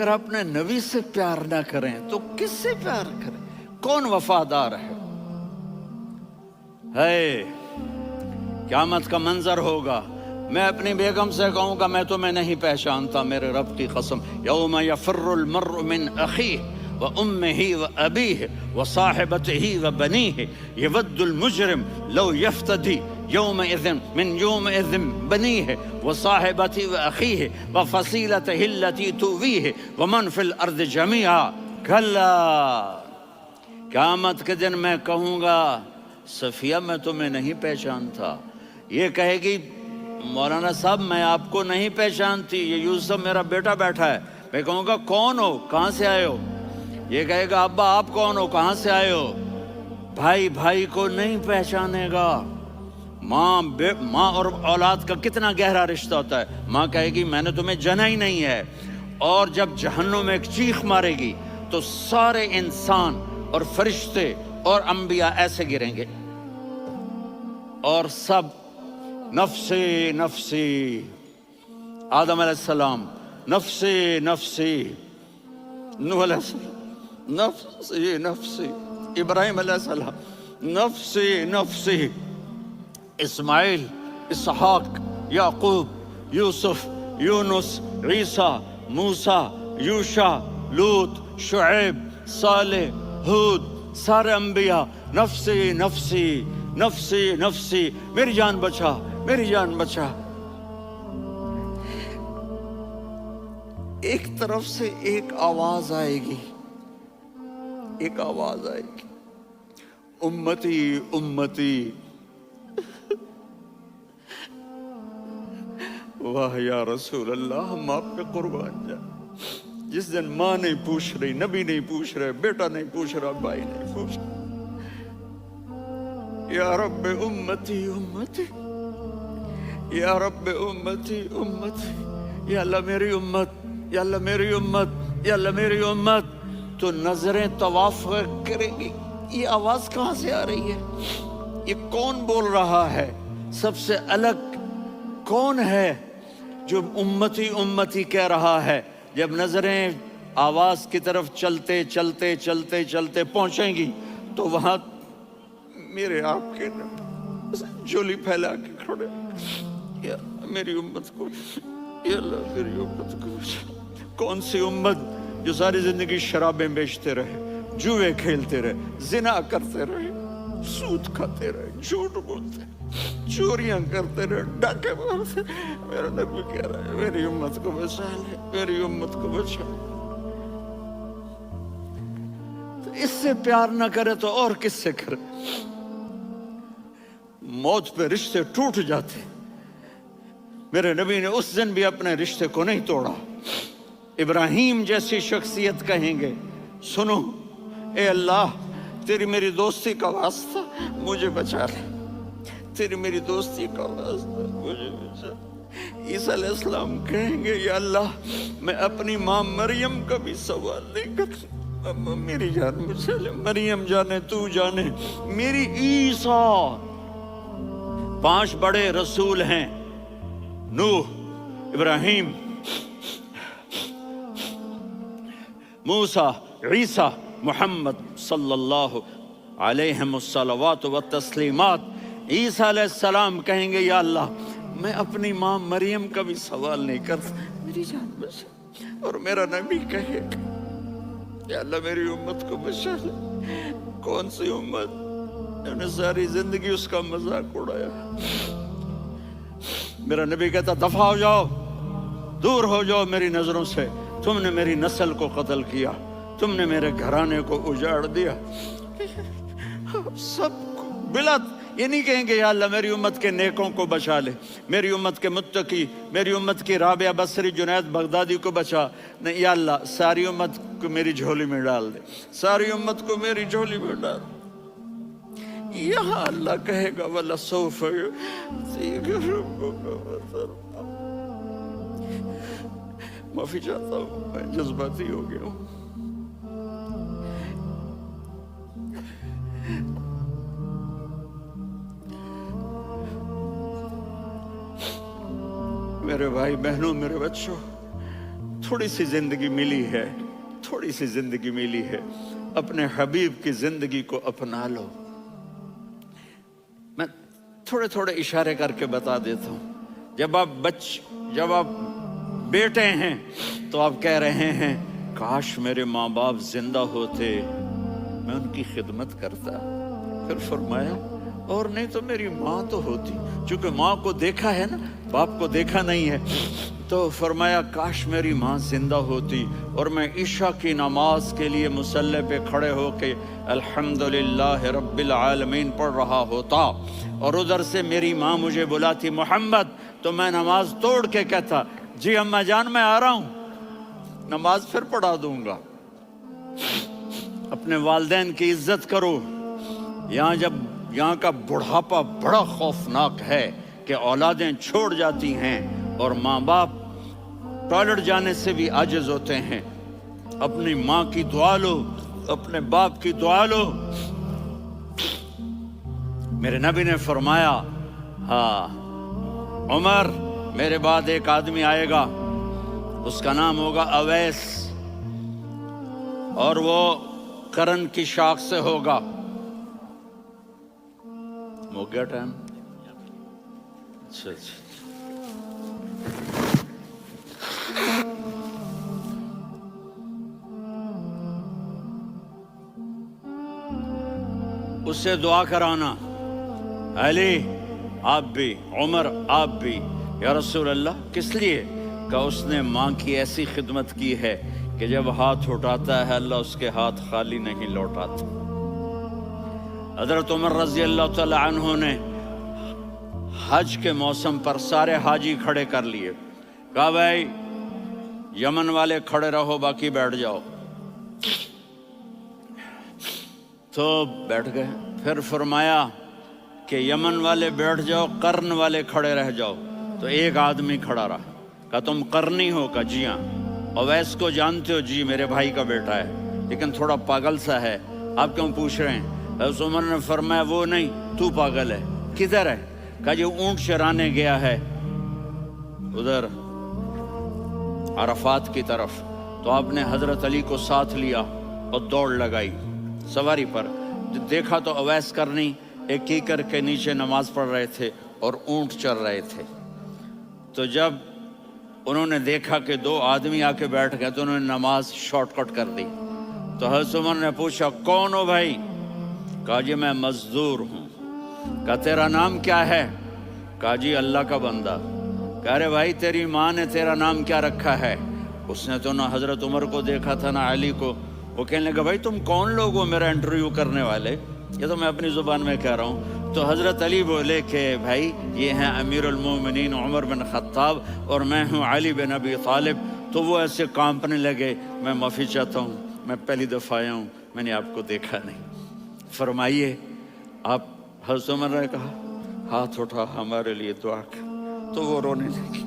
اگر اپنے نبی سے پیار نہ کریں تو کس سے پیار کریں؟ کون وفادار ہے؟ قیامت کا منظر ہوگا، میں اپنی بیگم سے کہوں گا میں تمہیں نہیں پہچانتا، میرے رب کی قسم، یوم یفر المرء من اخیہ وامہ وابیہ وصاحبتہ وبنیہ یود المجرم لو یفتدی یومئذ من یومئذ بنیہ وصاحبتہ واخیہ وفصیلتہ التی تؤویہ ومن فی الارض جمیعا کلا، قیامت کے دن میں کہوں گا صفیہ میں تمہیں نہیں پہچانتا، یہ کہے گی مولانا صاحب میں آپ کو نہیں پہچانتی، یہ یوسف میرا بیٹا بیٹھا ہے، میں کہوں گا کون ہو، کہاں سے آئے ہو؟ یہ کہے گا ابا آپ کون ہو، کہاں سے آئے ہو؟ بھائی بھائی کو نہیں پہچانے گا۔ ماں اور اولاد کا کتنا گہرا رشتہ ہوتا ہے، ماں کہے گی میں نے تمہیں جنا ہی نہیں ہے، اور جب جہنم میں ایک چیخ مارے گی تو سارے انسان اور فرشتے اور انبیاء ایسے گریں گے اور سب نفسی نفسی، آدم علیہ السلام نفسی نفسی، نوح علیہ السلام نفسی نفسی، ابراہیم علیہ السلام نفسی نفسی، اسماعیل، اسحاق، یعقوب، یوسف، یونس، عیسیٰ، موسیٰ، یوشع، لوط، شعیب، صالح، ہود، سارے انبیاء نفسی نفسی نفسی نفسی، میری جان بچا، میری جان بچا۔ ایک طرف سے ایک آواز آئے گی، ایک آواز آئے گی، امتی امتی، واہ یا رسول اللہ، ہم آپ پہ قربان جائیں۔ جس دن ماں نہیں پوچھ رہی، نبی نہیں پوچھ رہے، بیٹا نہیں پوچھ رہا، بھائی نہیں پوچھ رہا، یا رب امتی امتی، یا رب امتی امتی، یا اللہ میری امت، یا اللہ میری امت، یا اللہ میری امت، تو نظریں طواف کریں گی، یہ آواز کہاں سے آ رہی ہے؟ یہ کون بول رہا ہے؟ سب سے الگ کون ہے جو امتی امتی کہہ رہا ہے؟ جب نظریں آواز کی طرف چلتے چلتے چلتے چلتے پہنچیں گی تو وہاں میرے آپ کے جولی پھیلا کے کھڑے، یا میری امت کو، یا اللہ میری امت کو۔ کون سی امت جو ساری زندگی شرابیں بیچتے رہے، جوئے کھیلتے رہے، زنا کرتے رہے، سود کھاتے رہے، جھوٹ بولتے، چوریاں کرتے رہے، ڈاکے مارتے، میرا نبی کہہ رہا ہے میری امت کو بچا لے، میری امت کو بچا لے۔ تو اس سے پیار نہ کرے تو اور کس سے کرے؟ موت پہ رشتے ٹوٹ جاتے، میرے نبی نے اس دن بھی اپنے رشتے کو نہیں توڑا۔ ابراہیم جیسی شخصیت کہیں گے سنو اے اللہ تیری میری دوستی کا واسطہ مجھے بچا لے، تیری میری دوستی کا واسطہ مجھے بچا لے۔ عیسیٰ علیہ السلام کہیں گے یا اللہ میں اپنی ماں مریم کا بھی سوال نہیں کرتا، میری جان بچا لے، مریم جانے تو جانے میری عیسیٰ۔ 5 بڑے رسول ہیں، نوح، ابراہیم، موسیٰ، عیسیٰ، محمد صلی اللہ علیہ الصلوات والتسلیمات۔ عیسیٰ علیہ السلام کہیں گے یا اللہ میں اپنی ماں مریم کا بھی سوال نہیں کرتا، میری جان بچا۔ اور میرا نبی کہے یا اللہ میری امت کو بچا لے۔ کون سی امت جنہوں نے ساری زندگی اس کا مذاق اڑایا؟ میرا نبی کہتا دفع ہو جاؤ، دور ہو جاؤ میری نظروں سے، تم نے میری نسل کو قتل کیا، تم نے میرے گھرانے کو اجاڑ دیا۔ سب کو بلا یہ نہیں کہیں گے یا اللہ میری امت کے نیکوں کو بچا لے، میری امت کے متقی، میری امت کی رابعہ بصری، جنید بغدادی کو بچا، نہیں یا اللہ ساری امت کو میری جھولی میں ڈال دے، ساری امت کو میری جھولی میں ڈال دے۔ یہاں اللہ کہے گا وَلَسَوْفَ يُعْطِيكَ رَبُّكَ فَتَرْضَىٰ۔ معافی چاہتا ہوں میں جذباتی ہو گیا ہوں۔ میرے بھائی بہنوں، میرے بچوں، تھوڑی سی زندگی ملی ہے، تھوڑی سی زندگی ملی ہے، اپنے حبیب کی زندگی کو اپنا لو۔ میں تھوڑے تھوڑے اشارے کر کے بتا دیتا ہوں۔ جب آپ بیٹے ہیں تو آپ کہہ رہے ہیں کاش میرے ماں باپ زندہ ہوتے، میں ان کی خدمت کرتا۔ پھر فرمایا اور نہیں تو میری ماں تو ہوتی، چونکہ ماں کو دیکھا ہے نا، باپ کو دیکھا نہیں ہے، تو فرمایا کاش میری ماں زندہ ہوتی اور میں عشاء کی نماز کے لیے مصلی پہ کھڑے ہو کے الحمدللہ رب العالمین پڑھ رہا ہوتا، اور ادھر سے میری ماں مجھے بلاتی محمد، تو میں نماز توڑ کے کہتا جی اماں جان میں آ رہا ہوں، نماز پھر پڑھا دوں گا۔ اپنے والدین کی عزت کرو۔ یہاں کا بڑھاپا بڑا خوفناک ہے کہ اولادیں چھوڑ جاتی ہیں اور ماں باپ ٹوائلٹ جانے سے بھی عاجز ہوتے ہیں۔ اپنی ماں کی دعا لو، اپنے باپ کی دعا لو۔ میرے نبی نے فرمایا ہاں عمر میرے بعد ایک آدمی آئے گا، اس کا نام ہوگا اویس، اور وہ قرن کی شاخ سے ہوگا۔ ہو گیا ٹائم؟ اچھا اس سے دعا کرانا، علی آپ بھی، عمر آپ بھی۔ یا رسول اللہ کس لیے؟ کہ اس نے ماں کی ایسی خدمت کی ہے کہ جب ہاتھ اٹھاتا ہے اللہ اس کے ہاتھ خالی نہیں لوٹاتا۔ حضرت عمر رضی اللہ تعالی عنہ نے حج کے موسم پر سارے حاجی کھڑے کر لیے، کہا بھائی یمن والے کھڑے رہو باقی بیٹھ جاؤ، تو بیٹھ گئے۔ پھر فرمایا کہ یمن والے بیٹھ جاؤ، قرن والے کھڑے رہ جاؤ، تو ایک آدمی کھڑا رہا۔ کہا تم قرنی ہو؟ کہا جی ہاں۔ اویس کو جانتے ہو؟ جی میرے بھائی کا بیٹا ہے لیکن تھوڑا پاگل سا ہے، آپ کیوں پوچھ رہے ہیں؟ حضرت عمر نے فرمایا وہ نہیں، تو پاگل ہے۔ کدھر ہے؟ کہا جی اونٹ چرانے گیا ہے ادھر عرفات کی طرف۔ تو آپ نے حضرت علی کو ساتھ لیا اور دوڑ لگائی سواری پر۔ دیکھا تو اویس کرنی ایک کیکر کے نیچے نماز پڑھ رہے تھے اور اونٹ چر رہے تھے۔ تو جب انہوں نے دیکھا کہ دو آدمی آ کے بیٹھ گئے تو انہوں نے نماز شارٹ کٹ کر دی۔ تو حضرت عمر نے پوچھا کون ہو بھائی؟ کہا جی میں مزدور ہوں۔ کہا تیرا نام کیا ہے؟ کہا جی اللہ کا بندہ۔ کہہ رہے بھائی تیری ماں نے تیرا نام کیا رکھا ہے؟ اس نے تو نہ حضرت عمر کو دیکھا تھا نہ علی کو۔ وہ کہنے لگا بھائی تم کون لوگ ہو میرا انٹرویو کرنے والے؟ یہ تو میں اپنی زبان میں کہہ رہا ہوں۔ تو حضرت علی بولے کہ بھائی یہ ہیں امیر المومنین عمر بن خطاب اور میں ہوں علی بن ابی طالب۔ تو وہ ایسے کانپنے لگے، میں معافی چاہتا ہوں، میں پہلی دفعہ آیا ہوں، میں نے آپ کو دیکھا نہیں۔ فرمائیے آپ، حضرت عمر نے کہا ہاتھ اٹھا ہمارے لیے دعا کر، تو وہ رونے لگی۔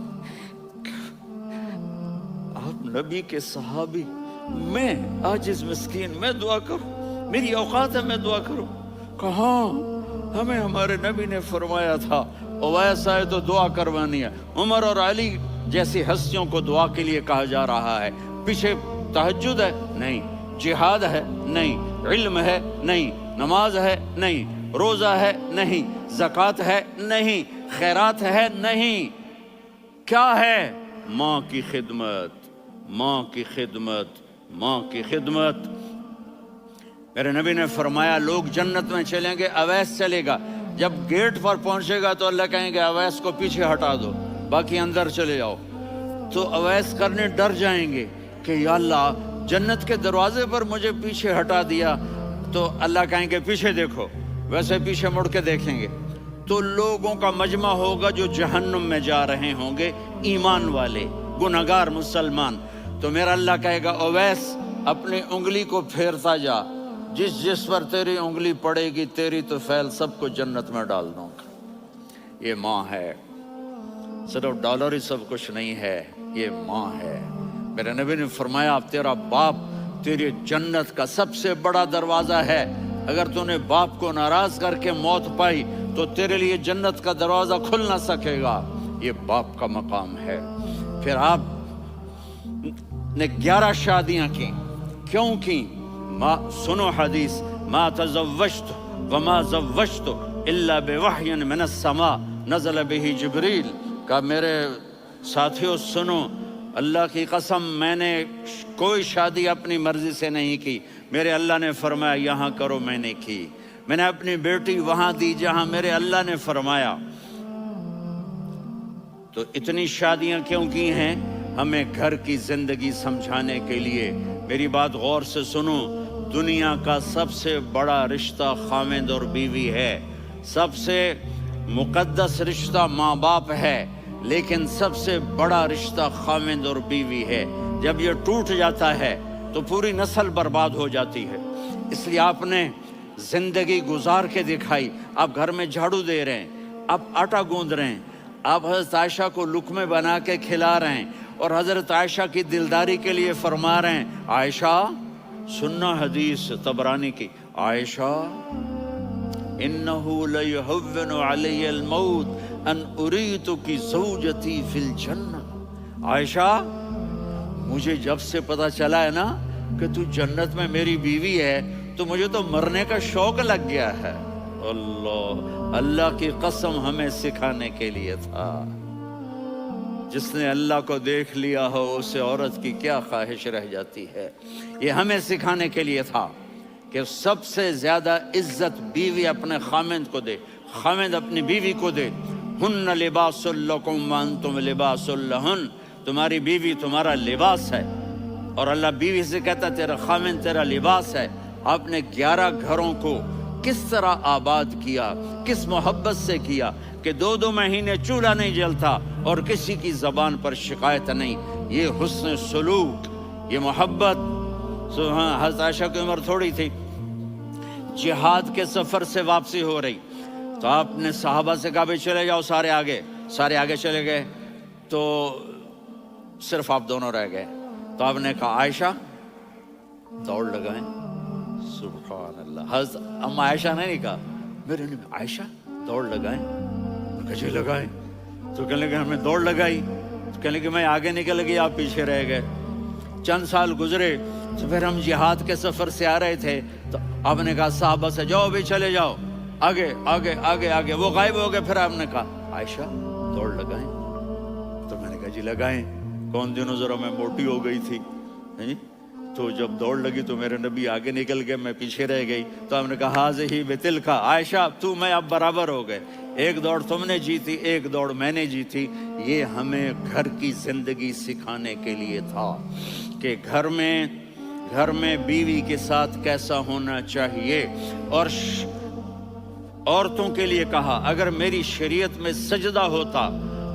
آپ نبی کے صحابی، میں عاجز مسکین، میں دعا کروں؟ میری اوقات ہے میں دعا کروں؟ کہاں، ہمیں ہمارے نبی نے فرمایا تھا اویس آئے تو دعا کروانی ہے۔ عمر اور علی جیسی ہستیوں کو دعا کے لیے کہا جا رہا ہے۔ پیچھے تہجد ہے؟ نہیں۔ جہاد ہے؟ نہیں۔ علم ہے؟ نہیں۔ نماز ہے؟ نہیں۔ روزہ ہے؟ نہیں۔ زکوٰۃ ہے؟ نہیں۔ خیرات ہے؟ نہیں۔ کیا ہے؟ ماں کی خدمت، ماں کی خدمت، ماں کی خدمت۔ میرے نبی نے فرمایا لوگ جنت میں چلیں گے، اویس چلے گا، جب گیٹ پر پہنچے گا تو اللہ کہیں گے اویس کو پیچھے ہٹا دو، باقی اندر چلے جاؤ۔ تو اویس کرنے ڈر جائیں گے کہ یا اللہ جنت کے دروازے پر مجھے پیچھے ہٹا دیا، تو اللہ کہیں گے پیچھے دیکھو، ویسے پیچھے مڑ کے دیکھیں گے تو لوگوں کا مجمع ہوگا جو جہنم میں جا رہے ہوں گے، ایمان والے، گنہگار مسلمان۔ تو میرا اللہ کہے گا اویس اپنی انگلی کو پھیرتا جا، جس پر تیری انگلی پڑے گی تیری تو فیل سب کو جنت میں ڈال دوں گا۔ یہ ماں ہے، صرف ڈالر ہی سب کچھ نہیں ہے، یہ ماں ہے۔ میرے نبی نے فرمایا تیرا باپ تیری جنت کا سب سے بڑا دروازہ ہے، اگر تو نے باپ کو ناراض کر کے موت پائی تو تیرے لیے جنت کا دروازہ کھل نہ سکے گا۔ یہ باپ کا مقام ہے۔ پھر آپ نے 11 شادیاں کی. کیوں کی؟ سنو حدیث، ما تزوجت وما زوجت الا بوحی من السماء نزل به جبریل. کہا میرے ساتھیوں سنو، اللہ کی قسم میں نے کوئی شادی اپنی مرضی سے نہیں کی. میرے اللہ نے فرمایا یہاں کرو، میں نے کی. میں نے اپنی بیٹی وہاں دی جہاں میرے اللہ نے فرمایا. تو اتنی شادیاں کیوں کی ہیں؟ ہمیں گھر کی زندگی سمجھانے کے لیے. میری بات غور سے سنو، دنیا کا سب سے بڑا رشتہ خاوند اور بیوی ہے. سب سے مقدس رشتہ ماں باپ ہے، لیکن سب سے بڑا رشتہ خاوند اور بیوی ہے. جب یہ ٹوٹ جاتا ہے تو پوری نسل برباد ہو جاتی ہے. اس لیے آپ نے زندگی گزار کے دکھائی. آپ گھر میں جھاڑو دے رہے ہیں، آپ آٹا گوندھ رہے ہیں، آپ حضرت عائشہ کو لقمے بنا کے کھلا رہے ہیں، اور حضرت عائشہ کی دلداری کے لیے فرما رہے ہیں عائشہ سننا حدیث طبرانی کی، عائشہ انہو لیہون علی الموت ان اریتک زوجتی فی الجنہ. عائشہ مجھے جب سے پتا چلا ہے نا کہ تو جنت میں میری بیوی ہے تو مجھے تو مرنے کا شوق لگ گیا ہے. اللہ کی قسم ہمیں سکھانے کے لیے تھا. جس نے اللہ کو دیکھ لیا ہو اسے عورت کی کیا خواہش رہ جاتی ہے. یہ ہمیں سکھانے کے لیے تھا کہ سب سے زیادہ عزت بیوی اپنے خاوند کو دے، خاوند اپنی بیوی کو دے. ہن لباس لکم وانتم لباس لہن، تمہاری بیوی تمہارا لباس ہے. اور اللہ بیوی سے کہتا تیرا خاوند تیرا لباس ہے. آپ نے 11 گھروں کو کس طرح آباد کیا، کس محبت سے کیا کہ 2 مہینے چولہا نہیں جلتا اور کسی کی زبان پر شکایت نہیں. یہ حسن سلوک، یہ محبت. حضرت عائشہ کی عمر تھوڑی تھی، جہاد کے سفر سے واپسی ہو رہی تو آپ نے صحابہ سے کہا بھائی چلے جاؤ سارے آگے چلے گئے تو صرف آپ دونوں رہ گئے. تو آپ نے کہا عائشہ دوڑ لگائیں. سبحان اللہ. حضرت اما عائشہ نے نہیں کہا، میرے نے عائشہ دوڑ لگائیں. کہا لگائیں. تو کہنے لگے ہمیں دوڑ لگائی. تو کہنے لگے میں آگے نکل گئی، آپ پیچھے رہ گئے. چند سال گزرے تو پھر ہم جہاد کے سفر سے آ رہے تھے تو آپ نے کہا صحابہ سے جاؤ بھی چلے جاؤ آگے آگے آگے آگے. وہ غائب ہو گئے. پھر آپ نے کہا عائشہ دوڑ لگائیں. تو میں نے کہا جی لگائیں. کون دنوں ذرا میں موٹی ہو گئی تھی، تو جب دوڑ لگی تو میرے نبی آگے نکل گئے، میں پیچھے رہ گئی. تو ہم نے کہا ہاذہ بتلک، عائشہ تو میں اب برابر ہو گئے. ایک دوڑ تم نے جیتی، ایک دوڑ میں نے جیتی. یہ ہمیں گھر کی زندگی سکھانے کے لیے تھا کہ گھر میں بیوی کے ساتھ کیسا ہونا چاہیے. اور عورتوں کے لیے کہا اگر میری شریعت میں سجدہ ہوتا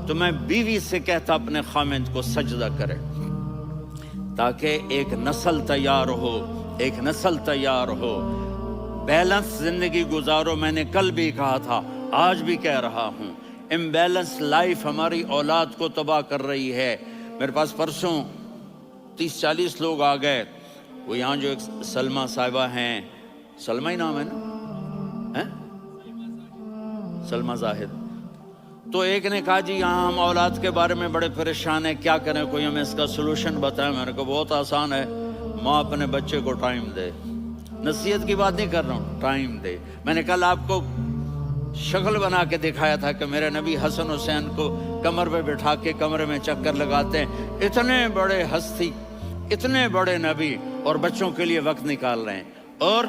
تو میں بیوی سے کہتا اپنے خاوند کو سجدہ کرے، تاکہ ایک نسل تیار ہو. بیلنس زندگی گزارو. میں نے کل بھی کہا تھا، آج بھی کہہ رہا ہوں، امبیلنس لائف ہماری اولاد کو تباہ کر رہی ہے. میرے پاس پرسوں 30-40 لوگ آ گئے. وہ یہاں جو ایک سلمہ صاحبہ ہیں، سلمہ ہی نام ہے نا، سلمہ زاہد. تو ایک نے کہا جی یہاں ہم اولاد کے بارے میں بڑے پریشان ہیں، کیا کریں، کوئی ہمیں اس کا سلوشن بتائیں. میں نے کہا بہت آسان ہے، ماں اپنے بچے کو ٹائم دے. نصیحت کی بات نہیں کر رہا ہوں، ٹائم دے. میں نے کل آپ کو شکل بنا کے دکھایا تھا کہ میرے نبی حسن حسین کو کمر پہ بٹھا کے کمرے میں چکر لگاتے ہیں. اتنے بڑے ہستی، اتنے بڑے نبی، اور بچوں کے لیے وقت نکال رہے ہیں اور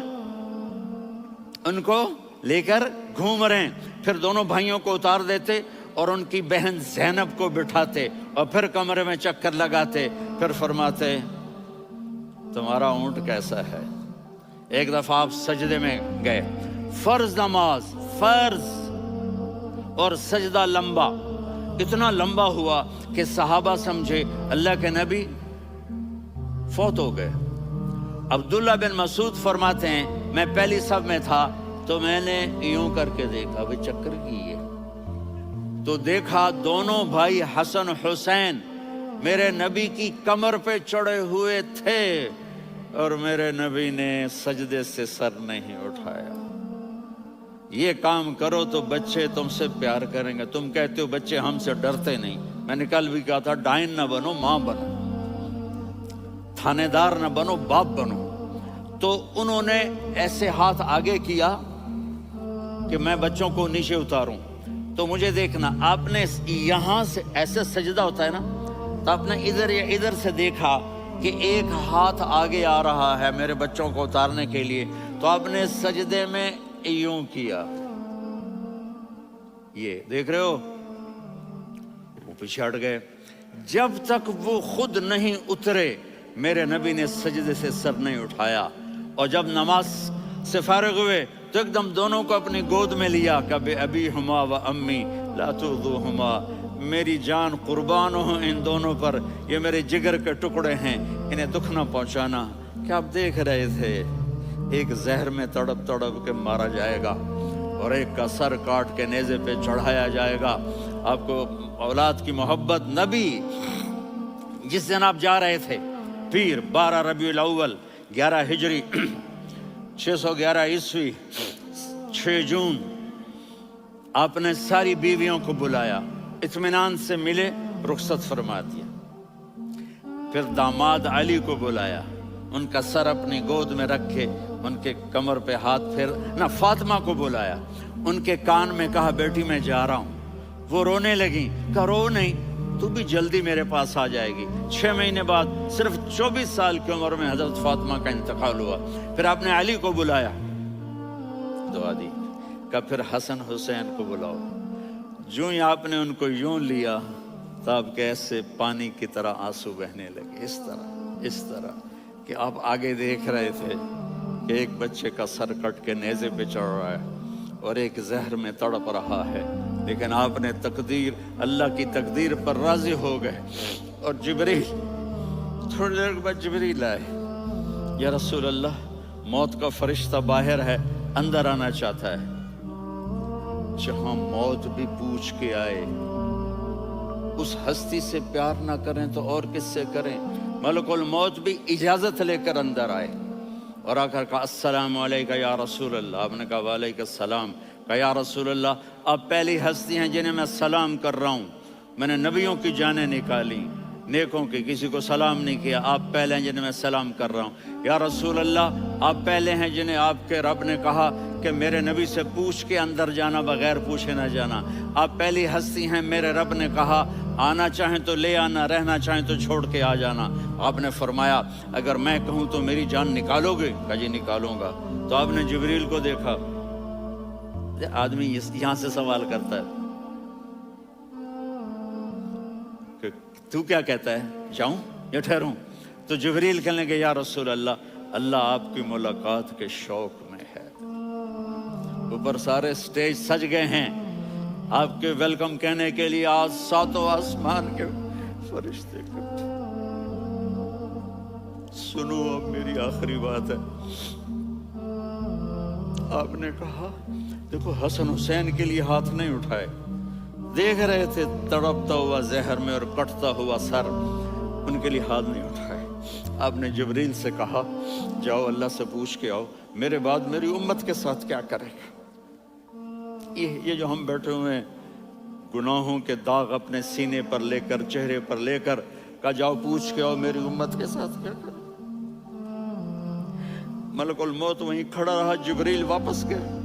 ان کو لے کر گھوم رہے ہیں. پھر دونوں بھائیوں کو اتار دیتے اور ان کی بہن زینب کو بٹھاتے اور پھر کمرے میں چکر لگاتے. پھر فرماتے تمہارا اونٹ کیسا ہے. ایک دفعہ آپ سجدے میں گئے، فرض نماز، فرض، اور سجدہ لمبا، اتنا لمبا ہوا کہ صحابہ سمجھے اللہ کے نبی فوت ہو گئے. عبداللہ بن مسعود فرماتے ہیں میں پہلی صف میں تھا تو میں نے یوں کر کے دیکھا بھئی چکر کی ہے، تو دیکھا دونوں بھائی حسن حسین میرے نبی کی کمر پہ چڑھے ہوئے تھے اور میرے نبی نے سجدے سے سر نہیں اٹھایا. یہ کام کرو تو بچے تم سے پیار کریں گے. تم کہتے ہو بچے ہم سے ڈرتے نہیں. میں نے کل بھی کہا تھا ڈائن نہ بنو، ماں بنو. تھانے دار نہ بنو، باپ بنو۔ تو انہوں نے ایسے ہاتھ آگے کیا کہ میں بچوں کو نیچے اتاروں۔ تو مجھے دیکھنا، آپ نے یہاں سے ایسے سجدہ ہوتا ہے نا، تو آپ نے ادھر یا ادھر سے دیکھا کہ ایک ہاتھ آگے آ رہا ہے میرے بچوں کو اتارنے کے لیے، تو آپ نے سجدے میں یوں کیا، یہ دیکھ رہے ہو، وہ پیچھے ہٹ گئے۔ جب تک وہ خود نہیں اترے میرے نبی نے سجدے سے سر نہیں اٹھایا۔ اور جب نماز سے فارغ ہوئے تو ایک دم دونوں کو اپنی گود میں لیا کہ ابی ہما و امی لا تؤذوہما، میری جان قربان ہو ان دونوں پر، یہ میرے جگر کے ٹکڑے ہیں، انہیں دکھ نہ پہنچانا۔ کیا آپ دیکھ رہے تھے ایک زہر میں تڑپ تڑپ کے مارا جائے گا اور ایک کا سر کاٹ کے نیزے پہ چڑھایا جائے گا۔ آپ کو اولاد کی محبت، نبی جس دن آپ جا رہے تھے پیر 12 ربیع الاول 11 ہجری 611 عیسوی 6 جون، آپ نے ساری بیویوں کو بلایا، اطمینان سے ملے، رخصت فرما دیا۔ پھر داماد علی کو بلایا، ان کا سر اپنی گود میں رکھے، ان کے کمر پہ ہاتھ پھیر نہ، فاطمہ کو بلایا، ان کے کان میں کہا بیٹی میں جا رہا ہوں۔ وہ رونے لگیں، کہا رو نہیں، تو بھی جلدی میرے پاس آ جائے گی۔ 6 مہینے بعد صرف 24 سال کی عمر میں حضرت فاطمہ کا انتقال ہوا۔ پھر آپ نے علی کو بلایا، دعا دی، کہا پھر حسن حسین کو بلاؤ۔ جو ہی آپ نے ان کو یوں لیا تو آپ کے ایسے پانی کی طرح آنسو بہنے لگے، اس طرح کہ آپ آگے دیکھ رہے تھے کہ ایک بچے کا سر کٹ کے نیزے پہ چڑھ رہا ہے اور ایک زہر میں تڑپ رہا ہے، لیکن آپ نے تقدیر، اللہ کی تقدیر پر راضی ہو گئے۔ اور جبریل، تھوڑی دیر کے بعد جبریل آئے، یا رسول اللہ موت کا فرشتہ باہر ہے، اندر آنا چاہتا ہے۔ جہاں موت بھی پوچھ کے آئے، اس ہستی سے پیار نہ کریں تو اور کس سے کریں؟ ملک الموت بھی اجازت لے کر اندر آئے اور آ کر کہا السلام علیکہ یا رسول اللہ۔ آپ نے کہا وعلیکم السلام۔ کہا یا رسول اللہ، آپ پہلی ہستی ہیں جنہیں میں سلام کر رہا ہوں، میں نے نبیوں کی جانیں نکالی، نیکوں کی، کسی کو سلام نہیں کیا، آپ پہلے ہیں جنہیں میں سلام کر رہا ہوں۔ یا رسول اللہ، آپ پہلے ہیں جنہیں آپ کے رب نے کہا کہ میرے نبی سے پوچھ کے اندر جانا، بغیر پوچھے نہ جانا۔ آپ پہلی ہستی ہیں، میرے رب نے کہا آنا چاہیں تو لے آنا، رہنا چاہیں تو چھوڑ کے آ جانا۔ آپ نے فرمایا اگر میں کہوں تو میری جان نکالو گے؟ کہا جی نکالوں گا۔ تو آپ نے جبریل کو دیکھا، آدمی یہاں سے سوال کرتا ہے کہ تو کیا کہتا ہے، جاؤں یا ٹھہروں؟ تو جبریل کہنے لگے یا رسول اللہ، اللہ آپ کی ملاقات کے شوق میں ہے۔ اوپر سارے سٹیج سج گئے ہیں آپ کے ویلکم کہنے کے لیے، آج 7 آسمان کے فرشتے اکٹھے۔ سنو اب میری آخری بات ہے۔ آپ نے کہا دیکھو حسن حسین کے لیے ہاتھ نہیں اٹھائے، دیکھ رہے تھے تڑپتا ہوا زہر میں اور کٹتا ہوا سر، ان کے لیے ہاتھ نہیں اٹھائے۔ آپ نے جبریل سے کہا جاؤ اللہ سے پوچھ کے آؤ میرے بعد میری امت کے ساتھ کیا کرے گا۔ یہ جو ہم بیٹھے ہوئے ہیں گناہوں کے داغ اپنے سینے پر لے کر، چہرے پر لے کر، کہا جاؤ پوچھ کے آؤ میری امت کے ساتھ کیا کرے۔ ملک الموت وہیں کھڑا رہا، جبریل واپس گئے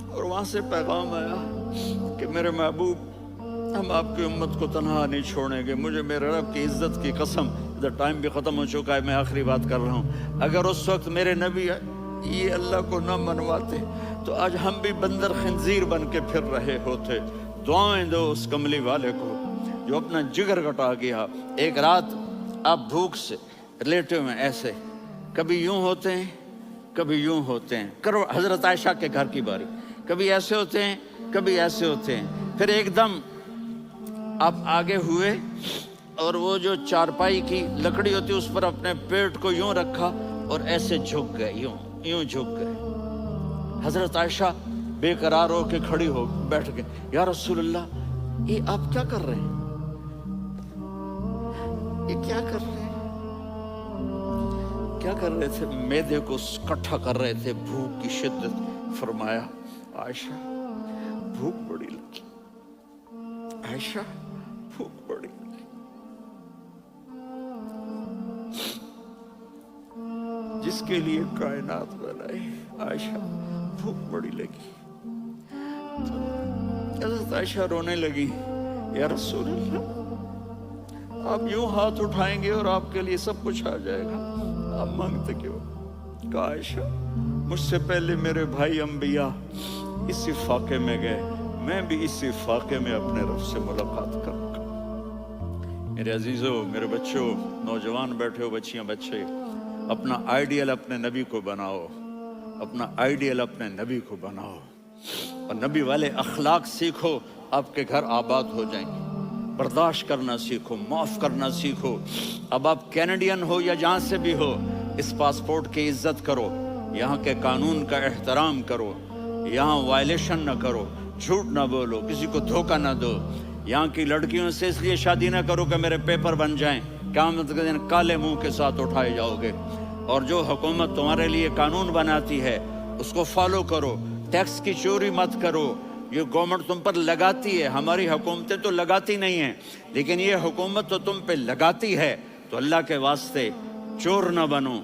اور وہاں سے پیغام آیا کہ میرے محبوب ہم آپ کی امت کو تنہا نہیں چھوڑیں گے۔ مجھے میرے رب کی عزت کی قسم، ادھر ٹائم بھی ختم ہو چکا ہے، میں آخری بات کر رہا ہوں، اگر اس وقت میرے نبی یہ اللہ کو نہ منواتے تو آج ہم بھی بندر خنزیر بن کے پھر رہے ہوتے۔ دعائیں دو اس کملی والے کو جو اپنا جگر کٹا گیا۔ ایک رات آپ بھوک سے لیٹے ہوئے ایسے، کبھی یوں ہوتے ہیں کبھی یوں ہوتے ہیں، کرو حضرت عائشہ کے گھر کی باری، کبھی ایسے ہوتے ہیں کبھی ایسے ہوتے ہیں۔ پھر ایک دم آپ آگے ہوئے اور وہ جو چارپائی کی لکڑی ہوتی اس پر اپنے پیٹ کو یوں رکھا اور ایسے جھک گئے، یوں جھک گئے۔ حضرت عائشہ بے قرار ہو کے کھڑی ہو بیٹھ گئے، یا رسول اللہ یہ آپ کیا کر رہے ہیں، یہ کیا کر رہے ہیں؟ کیا کر رہے تھے؟ معدے کو کٹھا کر رہے تھے، بھوک کی شدت۔ فرمایا عائشہ بھوک بڑی لگی، عائشہ بھوک بڑی لگی۔ جس کے لیے کائنات بنائی. عائشہ بھوک بڑی لگی تو حضرت عائشہ رونے لگی. یا رسول اللہ، آپ یوں ہاتھ اٹھائیں گے اور آپ کے لیے سب کچھ آ جائے گا، آپ مانگتے کیوں؟ کہا عائشہ مجھ سے پہلے میرے بھائی انبیاء اسی فاقے میں گئے، میں بھی اسی فاقے میں اپنے رب سے ملاقات کروں گا. میرے عزیزوں، میرے بچوں، نوجوان بیٹھے ہو، بچیاں بچے، اپنا آئیڈیل اپنے نبی کو بناؤ، اپنا آئیڈیل اپنے نبی کو بناؤ اور نبی والے اخلاق سیکھو، آپ کے گھر آباد ہو جائیں گے. برداشت کرنا سیکھو، معاف کرنا سیکھو. اب آپ کینیڈین ہو یا جہاں سے بھی ہو، اس پاسپورٹ کی عزت کرو، یہاں کے قانون کا احترام کرو، یہاں وائلیشن نہ کرو، جھوٹ نہ بولو، کسی کو دھوکہ نہ دو. یہاں کی لڑکیوں سے اس لیے شادی نہ کرو کہ میرے پیپر بن جائیں، قیامت کے دن کالے منہ کے ساتھ اٹھائے جاؤ گے. اور جو حکومت تمہارے لیے قانون بناتی ہے اس کو فالو کرو. ٹیکس کی چوری مت کرو، یہ گورنمنٹ تم پر لگاتی ہے. ہماری حکومتیں تو لگاتی نہیں ہیں، لیکن یہ حکومت تو تم پہ لگاتی ہے. تو اللہ کے واسطے چور نہ بنو.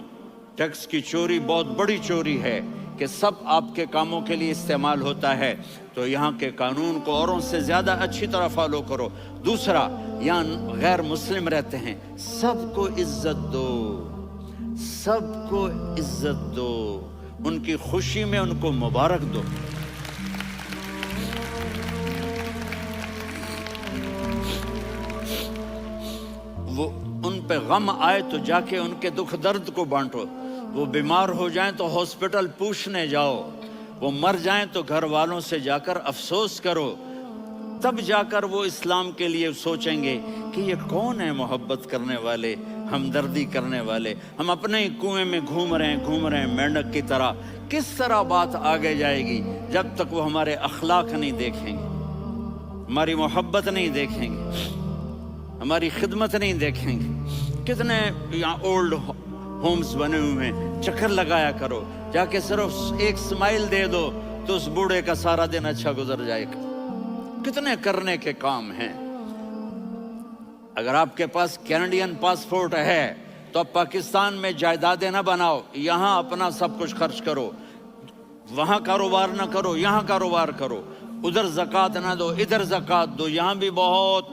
ٹیکس کی چوری بہت بڑی چوری ہے کہ سب آپ کے کاموں کے لیے استعمال ہوتا ہے. تو یہاں کے قانون کو اوروں سے زیادہ اچھی طرح فالو کرو. دوسرا، یہاں غیر مسلم رہتے ہیں، سب کو عزت دو، سب کو عزت دو، ان کی خوشی میں ان کو مبارک دو. وہ ان پہ غم آئے تو جا کے ان کے دکھ درد کو بانٹو. وہ بیمار ہو جائیں تو ہاسپٹل پوچھنے جاؤ، وہ مر جائیں تو گھر والوں سے جا کر افسوس کرو. تب جا کر وہ اسلام کے لیے سوچیں گے کہ یہ کون ہے محبت کرنے والے، ہمدردی کرنے والے. ہم اپنے ہی کنویں میں گھوم رہے ہیں مینڈک کی طرح. کس طرح بات آگے جائے گی جب تک وہ ہمارے اخلاق نہیں دیکھیں گے، ہماری محبت نہیں دیکھیں گے، ہماری خدمت نہیں دیکھیں گے. کتنے یہاں اولڈ ہومز بنے ہوئے ہیں، چکر لگایا کرو، جا کے صرف ایک سمائل دے دو تو اس بوڑھے کا سارا دن اچھا گزر جائے گا. کتنے کرنے کے کام ہیں. اگر آپ کے پاس کینیڈین پاسپورٹ ہے تو اب پاکستان میں جائیدادیں نہ بناؤ، یہاں اپنا سب کچھ خرچ کرو. وہاں کاروبار نہ کرو، یہاں کاروبار کرو. ادھر زکوٰۃ نہ دو، ادھر زکوٰۃ دو. یہاں بھی بہت